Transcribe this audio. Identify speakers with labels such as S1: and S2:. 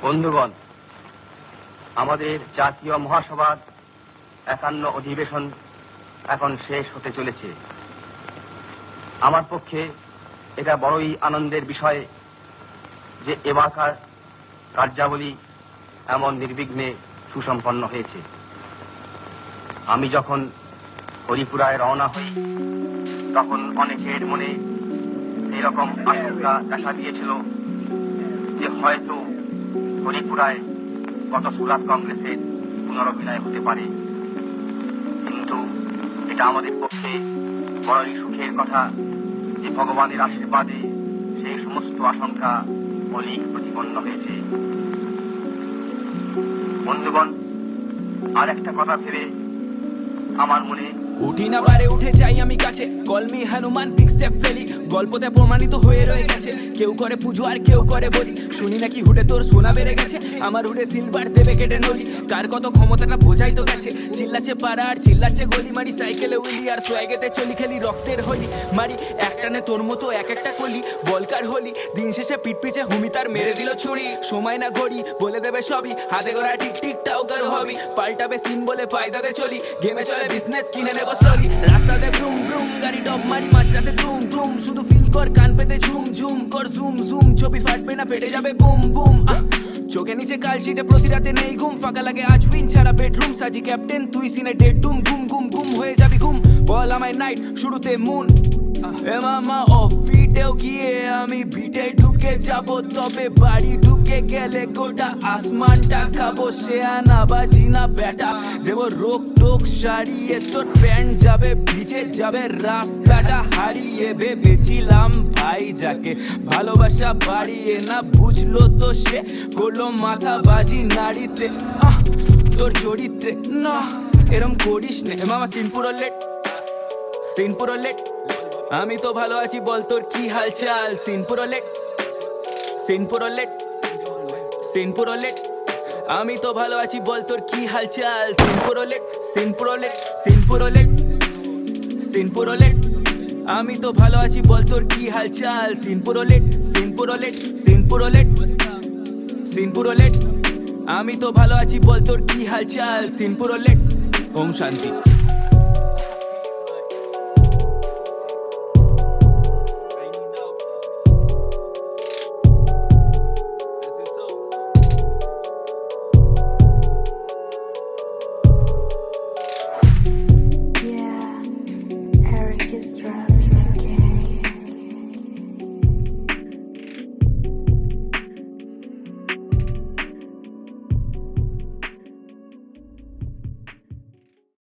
S1: বন্ধুগণ, আমাদের জাতীয় মহাসভার ৫১ অধিবেশন এখন শেষ হতে চলেছে। আমার পক্ষে এটা বড়ই আনন্দের বিষয় যে এবারকার কার্যাবলী এমন নির্বিঘ্নে সুসম্পন্ন হয়েছে। আমি যখন হরিপুরায় রওনা হই তখন অনেকের মনে এরকম আশঙ্কা দেখা দিয়েছিল যে হয়তো হরিপুরায় গত সুরাত কংগ্রেসের পুনরভিনয় হতে পারে, কিন্তু এটা আমাদের পক্ষে বড়ই সুখের কথা যে ভগবানের আশীর্বাদে সেই সমস্ত আশঙ্কা অলিক প্রতিপন্ন হয়েছে। বন্ধুগণ, আর একটা কথা ভেবে আমার মনে
S2: উঠি না পারে উঠে যাই আমি কাছে, কলমি হনুমান বিগ স্টেপ ফেলি, গল্পতে প্রমাণিত হয়ে রয়ে গেছে। কেউ করে পুজো আর কেউ করে বলি, শুনি নাকি হুডে তোর সোনা বেড়ে গেছে। আমার হুডে সিলভার দেবে কেটে নলি, কার কত ক্ষমতাটা বোঝাই তো গেছে। চিল্লাচ্ছে পাড়া আর চিল্লাচ্ছে গলি, মারি সাইকেলে উইলি আর সোয়াগেতে চলি, খেলি রক্তের হোলি মারি একটানে তোর মতো এক একটা কলি। বলকার হোলি দিন শেষে পিট পিছে হুমি তার মেরে দিল ছুরি। সময় না ঘড়ি বলে দেবে সবই, হাতে গড়া টিক টিকটাও কারো হবি। পাল্টাবে সিন বলে ফায়দাতে চলি, গেমে চলে বিজনেস কিনে নেব স্লোলি। রাস্তাতে ব্রুম ব্রুম গাড়ি টপ মারি, মাঝরাতে ধুম ধুম, শুধু ফিল কর কান পেতে ঝুম ঝুম কর জুম জুম। ছবি ফাটবে না ফেটে যাবে বুম বুম। চোখে নিচে কালশিটে প্রতি রাতে নেই ঘুম, ফাঁকা লাগে আজ উইন ছাড়া বেডরুম। সাজি ক্যাপ্টেন তুই সিনে ডেড ডুম, গুম গুম গুম হয়ে যাবি গুম। বল আমায় নাইট শুরুতে মুন এ মামা অফ ফিটেও গিয়ে আমি ভিটে ঢুকে যাব, তবে বাড়ি ঢুকে গেলে গোটা আসমানটা খাবো। সে আনা বাজি না বেটা, দেব রোক টোক সারিয়ে, তোর প্যান্ট যাবে ভিজে যাবে, রাস্তাটা হারিয়ে। ভেবেছিলাম ভাই যাকে ভালোবাসা বাড়িয়ে না বুঝলো তো সে করলো মাথা বাজি নাড়িতে। তোর চরিত্রে না এরম করিস নে মামা। সিনপুরো লেট সিনপুরো লেট, আমি তো ভালো আছি বল তোর কি হালচাল। সিনপুরো লেট সিনপুরো লেট সিনপুরো লেট, আমি তো ভালো আছি বল তোর কি হালচাল। সিনপুরো লেট সিনপুরো লেট সিনপুরো লেট সিনপুরো লেট, আমি তো ভালো আছি বল তোর কি হালচাল। সিনপুরো লেট সিনপুরো লেট সিনপুরো লেট সিনপুরো লেট, আমি তো ভালো আছি বল তোর কি হালচাল। সিনপুরো লেট, ওম শান্তি।